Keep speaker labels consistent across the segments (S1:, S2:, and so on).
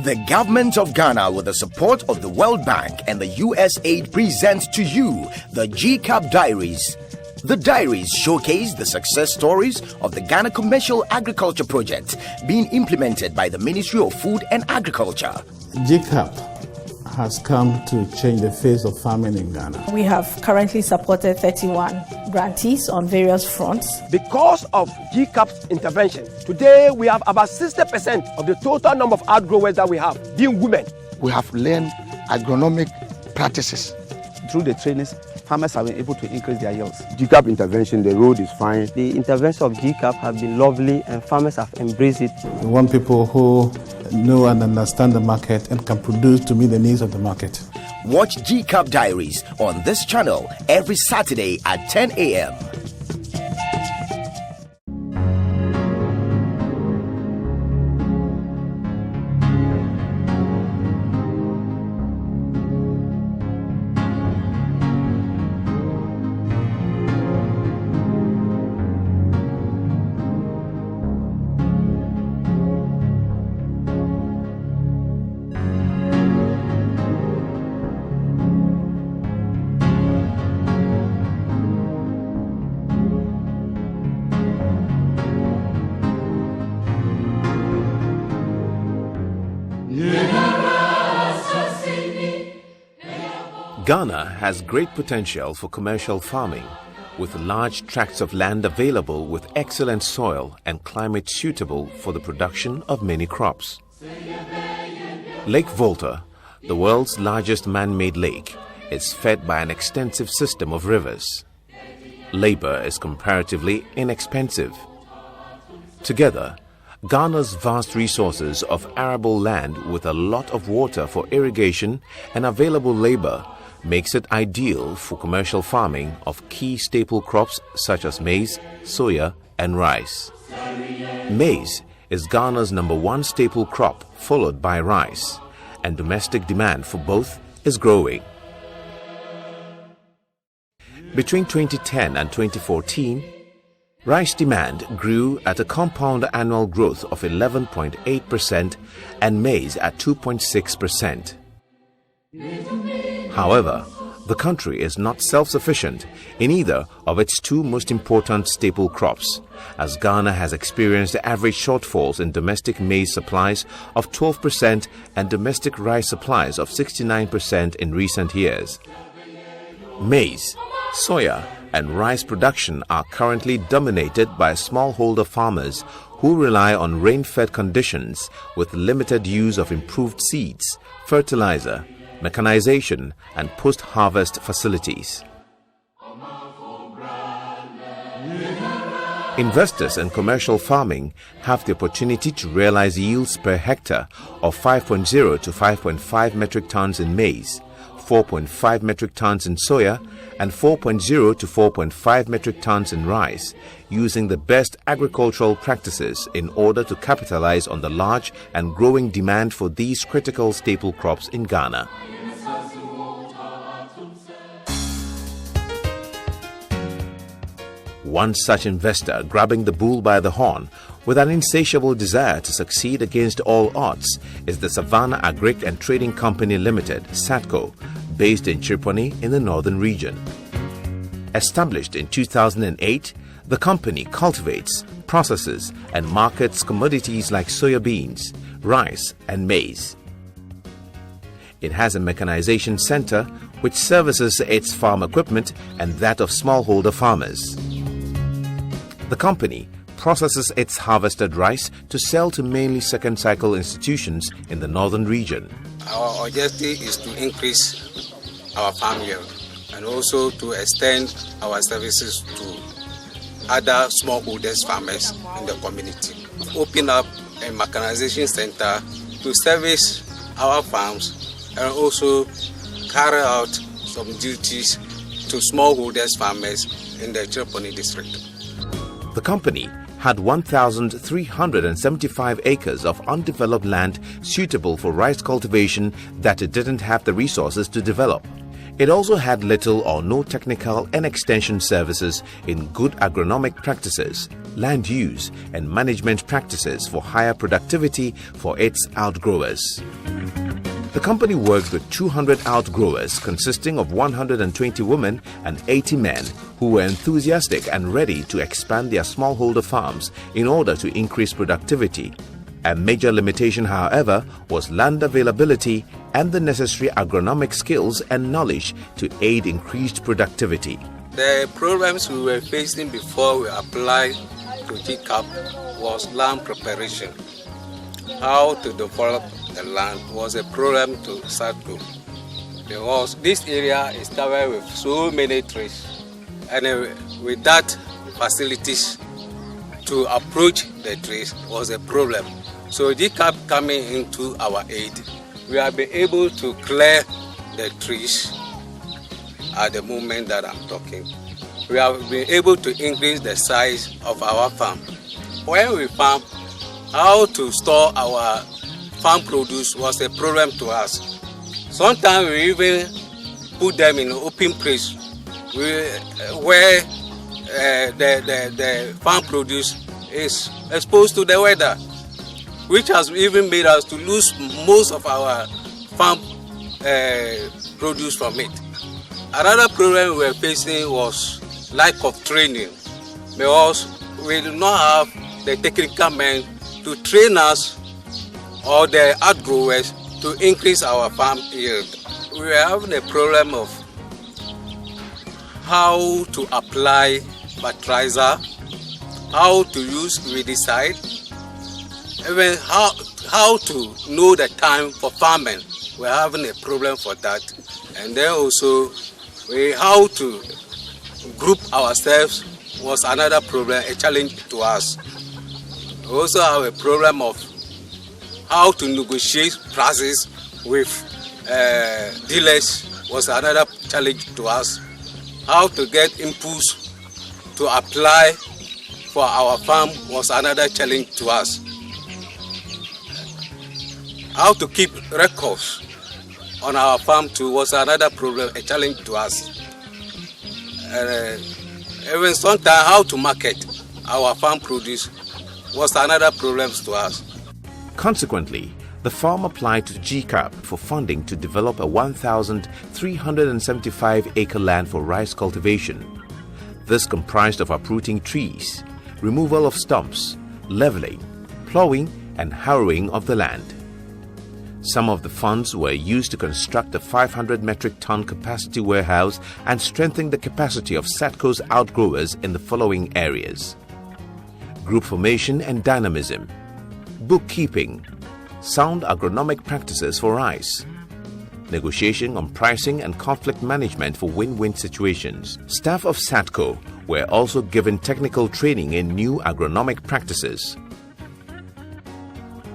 S1: The government of Ghana, with the support of the World Bank and the USAID, presents to you the GCAP Diaries. The diaries showcase the success stories of the Ghana Commercial Agriculture Project being implemented by the Ministry of Food and Agriculture.
S2: GCAP has come to change the face of farming in Ghana.
S3: We have currently supported 31 grantees on various fronts.
S4: Because of GCAP's intervention, today we have about 60% of the total number of outgrowers that we have being women.
S5: We have learned agronomic practices.
S6: Through the trainings, farmers have been able to increase their yields.
S7: GCAP intervention, the road is fine.
S8: The intervention of GCAP has been lovely and farmers have embraced it.
S2: We want people who know and understand the market and can produce to meet the needs of the market.
S1: Watch GCAP Diaries on this channel every Saturday at 10 a.m.
S9: Ghana has great potential for commercial farming, with large tracts of land available with excellent soil and climate suitable for the production of many crops. Lake Volta, the world's largest man-made lake, is fed by an extensive system of rivers. Labor is comparatively inexpensive. Together, Ghana's vast resources of arable land with a lot of water for irrigation and available labor makes it ideal for commercial farming of key staple crops such as maize, soya, and rice. Maize is Ghana's #1 staple crop, followed by rice, and domestic demand for both is growing. Between 2010 and 2014, rice demand grew at a compound annual growth of 11.8% and maize at 2.6%. However, the country is not self-sufficient in either of its two most important staple crops, as Ghana has experienced average shortfalls in domestic maize supplies of 12% and domestic rice supplies of 69% in recent years. Maize, soya, and rice production are currently dominated by smallholder farmers who rely on rain-fed conditions with limited use of improved seeds, fertilizer, mechanization, and post-harvest facilities. Investors in commercial farming have the opportunity to realize yields per hectare of 5.0 to 5.5 metric tons in maize, 4.5 metric tons in soya, and 4.0 to 4.5 metric tons in rice, using the best agricultural practices in order to capitalize on the large and growing demand for these critical staple crops in Ghana. One such investor grabbing the bull by the horn with an insatiable desire to succeed against all odds is the Savannah Agric and Trading Company Limited, Satco, based in Chirponi in the northern region. Established in 2008, the company cultivates, processes, and markets commodities like soya beans, rice, and maize. It has a mechanization center which services its farm equipment and that of smallholder farmers. The company processes its harvested rice to sell to mainly second cycle institutions in the northern region.
S10: Our objective is to increase our farm yield and also to extend our services to other smallholders farmers in the community. Open up a mechanization center to service our farms and also carry out some duties to smallholders farmers in the Chirponi district.
S9: The company had 1,375 acres of undeveloped land suitable for rice cultivation that it didn't have the resources to develop. It also had little or no technical and extension services in good agronomic practices, land use, and management practices for higher productivity for its outgrowers. The company worked with 200 outgrowers consisting of 120 women and 80 men who were enthusiastic and ready to expand their smallholder farms in order to increase productivity. A major limitation, however, was land availability and the necessary agronomic skills and knowledge to aid increased productivity.
S10: The problems we were facing before we applied to GCAP was land preparation. How to develop the land was a problem to Satco, because this area is covered with so many trees, and with that facilities to approach the trees was a problem. So GCAP coming into our aid, we have been able to clear the trees at the moment that I'm talking. We have been able to increase the size of our farm. When we farm, how to store our farm produce was a problem to us. Sometimes we even put them in open place where the farm produce is exposed to the weather, which has even made us to lose most of our farm produce from it. Another problem we were facing was lack of training, because we do not have the technical men to train us or the outgrowers to increase our farm yield. We were having a problem of how to apply fertilizer, how to use weedicide, even how to know the time for farming. We're having a problem for that. And then also how to group ourselves was another problem, a challenge to us. We also have a problem of how to negotiate prices with dealers was another challenge to us. How to get inputs to apply for our farm was another challenge to us. How to keep records on our farm too was another problem, a challenge to us. Even sometimes how to market our farm produce was another problem to us.
S9: Consequently, the farm applied to GCAP for funding to develop a 1,375-acre land for rice cultivation. This comprised of uprooting trees, removal of stumps, leveling, plowing, and harrowing of the land. Some of the funds were used to construct a 500 metric ton capacity warehouse and strengthen the capacity of Satco's outgrowers in the following areas: group formation and dynamism, bookkeeping, sound agronomic practices for rice, negotiation on pricing and conflict management for win-win situations. Staff of Satco were also given technical training in new agronomic practices.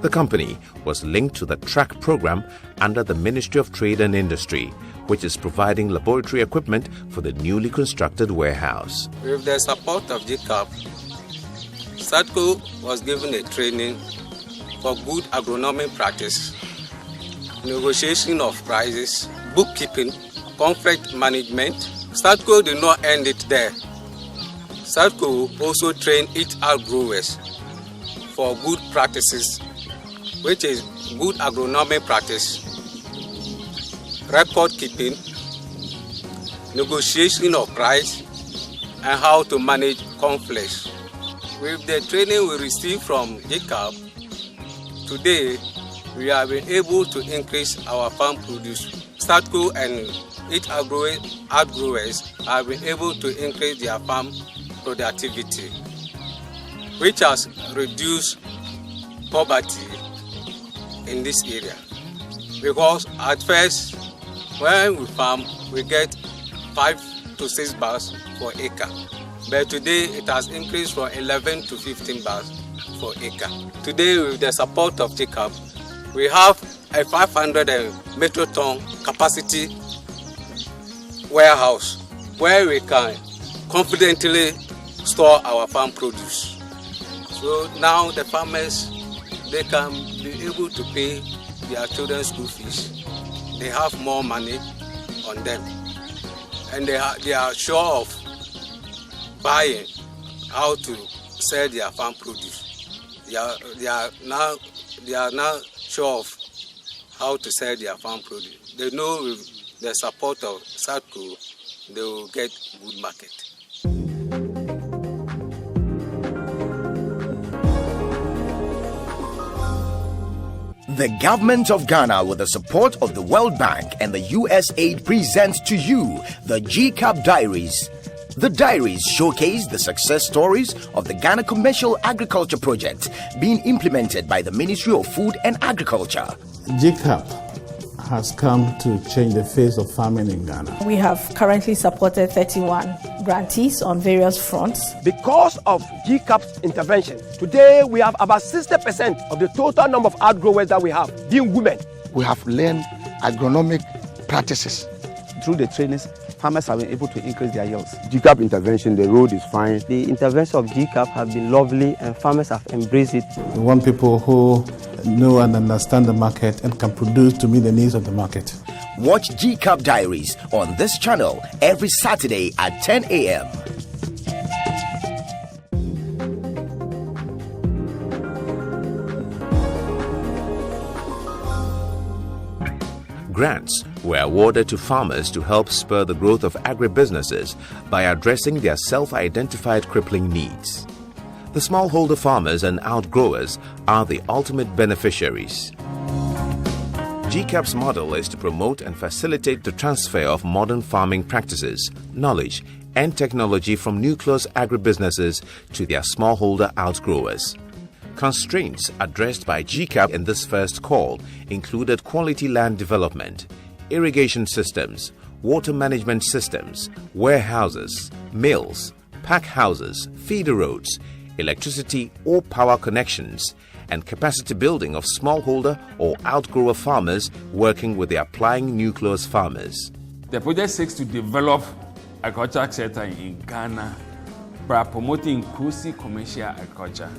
S9: The company was linked to the TRACK program under the Ministry of Trade and Industry, which is providing laboratory equipment for the newly constructed warehouse.
S10: With the support of GCAP, Satco was given a training for good agronomic practice, negotiation of prices, bookkeeping, conflict management. Satco did not end it there. Satco also trained its outgrowers for good practices, which is good agronomic practice, record keeping, negotiation of price, and how to manage conflicts. With the training we received from GCAP, today we have been able to increase our farm produce. Satco and its outgrowers have been able to increase their farm productivity, which has reduced poverty in this area. Because at first, when we farm, we get 5 to 6 bags per acre. But today it has increased from 11 to 15 bags per acre. Today, with the support of GCAP, we have a 500 metric ton capacity warehouse where we can confidently store our farm produce. So now the farmers, they can be able to pay their children's school fees. They have more money on them. and they are sure of buying how to sell their farm produce. They are now sure of how to sell their farm produce. They know with the support of Satco, they will get good market.
S1: The government of Ghana, with the support of the World Bank and the USAID, presents to you the GCAP Diaries. The diaries showcase the success stories of the Ghana Commercial Agriculture Project being implemented by the Ministry of Food and Agriculture.
S2: GCAP has come to change the face of farming in Ghana.
S3: We have currently supported 31 grantees on various fronts.
S4: Because of GCAP's intervention, today we have about 60% of the total number of outgrowers that we have being women.
S5: We have learned agronomic practices.
S6: Through the trainings, farmers have been able to increase their yields.
S7: GCAP intervention, the road is fine.
S8: The intervention of GCAP have been lovely and farmers have embraced it.
S2: We want people who know and understand the market and can produce to meet the needs of the market.
S1: Watch GCAP Diaries on this channel every Saturday at 10 a.m.
S9: Grants were awarded to farmers to help spur the growth of agribusinesses by addressing their self-identified crippling needs. The smallholder farmers and outgrowers are the ultimate beneficiaries. GCAP's model is to promote and facilitate the transfer of modern farming practices, knowledge, and technology from nucleus agribusinesses to their smallholder outgrowers. Constraints addressed by GCAP in this first call included quality land development, irrigation systems, water management systems, warehouses, mills, pack houses, feeder roads, electricity or power connections, and capacity building of smallholder or outgrower farmers working with the applying nucleus farmers.
S11: The project seeks to develop agricultural sector in Ghana by promoting inclusive commercial agriculture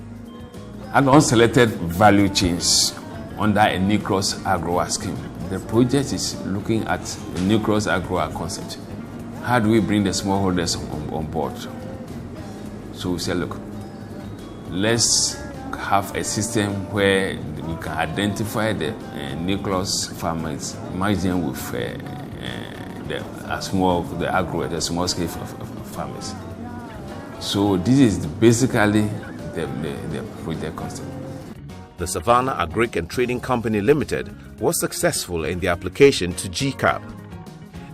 S11: and unselected value chains under a nucleus agrower scheme. The project is looking at the nucleus agrower concept. How do we bring the smallholders on board? So we say, look, let's have a system where we can identify the nucleus farmers, merge them with the small scale farmers. So this is basically the project concept.
S9: The Savannah Agric and Trading Company Limited was successful in the application to GCAP.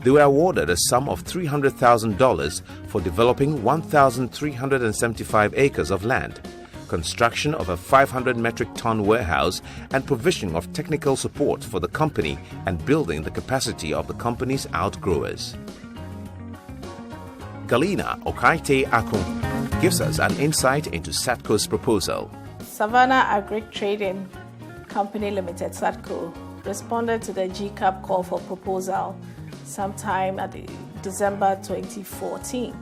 S9: They were awarded a sum of $300,000 for developing 1,375 acres of land, construction of a 500 metric ton warehouse, and provision of technical support for the company and building the capacity of the company's outgrowers. Galina Okaite Akun gives us an insight into Satco's proposal.
S3: Savannah Agric Trading Company Limited, Satco, responded to the GCAP call for proposal sometime at December 2014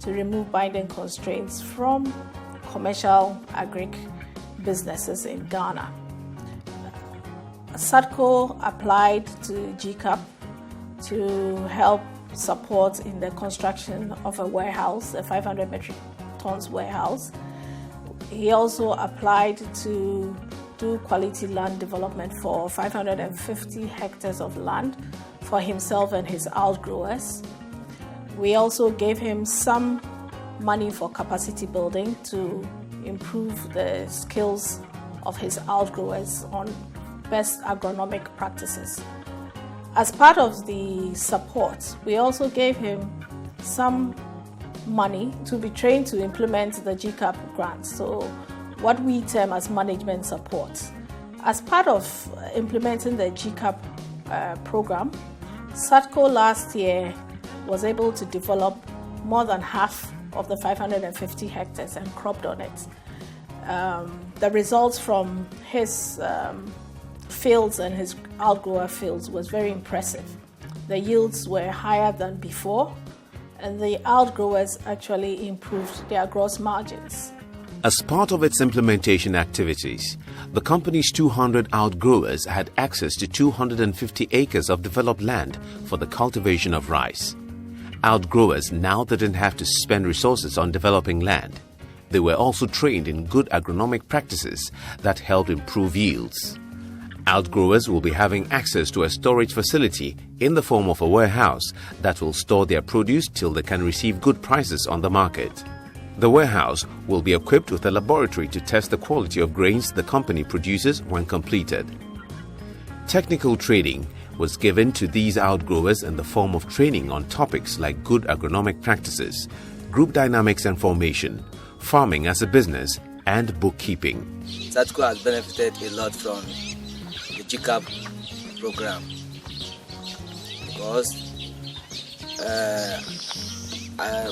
S3: to remove binding constraints from commercial agric businesses in Ghana. Satco applied to GCAP to help support in the construction of a warehouse, a 500 metric tons warehouse. He also applied to do quality land development for 550 hectares of land for himself and his outgrowers. We also gave him some money for capacity building to improve the skills of his outgrowers on best agronomic practices. As part of the support, we also gave him some money to be trained to implement the GCAP grant, so what we term as management support. As part of implementing the GCAP program, Satco last year was able to develop more than half of the 550 hectares and cropped on it. The results from his fields and his outgrower fields was very impressive. The yields were higher than before, and the outgrowers actually improved their gross margins.
S9: As part of its implementation activities, the company's 200 outgrowers had access to 250 acres of developed land for the cultivation of rice. Outgrowers now didn't have to spend resources on developing land. They were also trained in good agronomic practices that helped improve yields. Outgrowers will be having access to a storage facility in the form of a warehouse that will store their produce till they can receive good prices on the market. The warehouse will be equipped with a laboratory to test the quality of grains the company produces when completed. Technical training was given to these outgrowers in the form of training on topics like good agronomic practices, group dynamics and formation, farming as a business, and bookkeeping.
S12: Satco has benefited a lot from the GCAP program because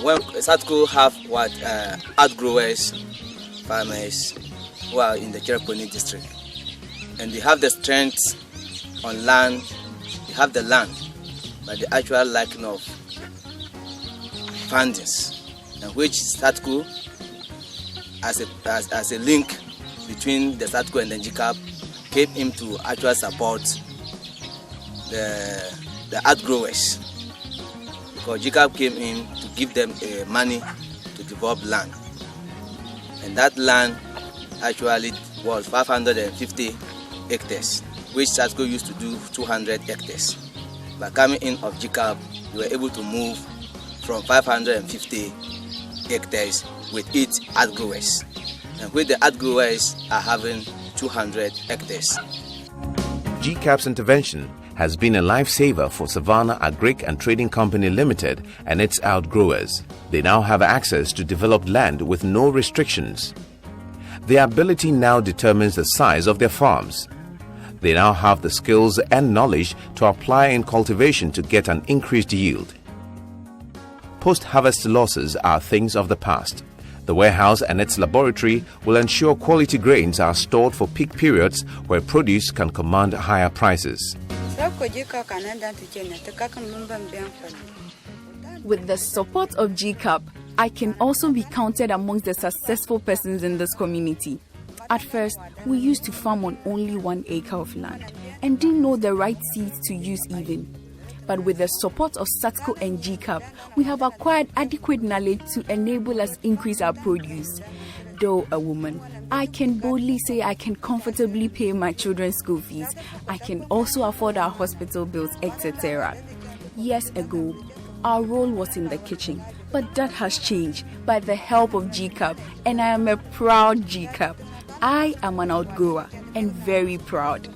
S12: when Satco have outgrowers, farmers who are in the Chereponi district, and they have the strength on land, they have the land, but the actual lacking of fundings, and which Satco as a link between the Satco and the GCAP came in to actually support the outgrowers, because GCAP came in to give them money to develop land, and that land actually was 550 hectares, which Satco used to do 200 hectares. By coming in of GCAP, we were able to move from 550 hectares with 8 outgrowers, and with the outgrowers are having 200 hectares.
S9: GCAP's intervention has been a lifesaver for Savannah Agric and Trading Company Limited and its outgrowers. They now have access to developed land with no restrictions. Their ability now determines the size of their farms. They now have the skills and knowledge to apply in cultivation to get an increased yield. Post-harvest losses are things of the past. The warehouse and its laboratory will ensure quality grains are stored for peak periods where produce can command higher prices.
S13: With the support of GCAP, I can also be counted amongst the successful persons in this community. At first, we used to farm on only 1 acre of land and didn't know the right seeds to use even. But with the support of Satco and GCAP, we have acquired adequate knowledge to enable us increase our produce. Though a woman, I can boldly say I can comfortably pay my children's school fees. I can also afford our hospital bills, etc. Years ago, our role was in the kitchen, but that has changed by the help of GCAP, and I am a proud GCAP. I am an outgrower and very proud.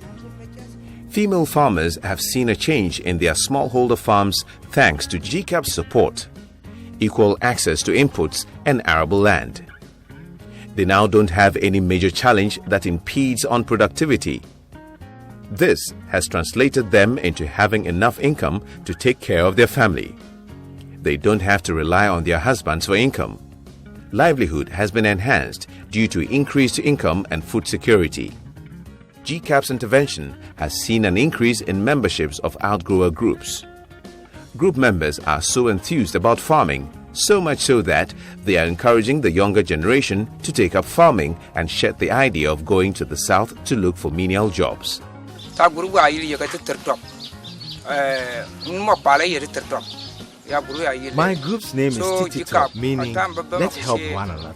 S9: Female farmers have seen a change in their smallholder farms thanks to GCAP's support, equal access to inputs and arable land. They now don't have any major challenge that impedes on productivity. This has translated them into having enough income to take care of their family. They don't have to rely on their husbands for income. Livelihood has been enhanced due to increased income and food security. GCAP's intervention has seen an increase in memberships of outgrower groups. Group members are so enthused about farming, so much so that they are encouraging the younger generation to take up farming and shed the idea of going to the south to look for menial jobs.
S14: My group's name is Titito, meaning let's help one another.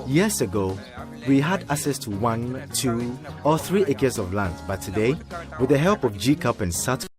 S14: Years ago, we had access to 1, 2, or 3 acres of land, but today, with the help of GCAP and Satco,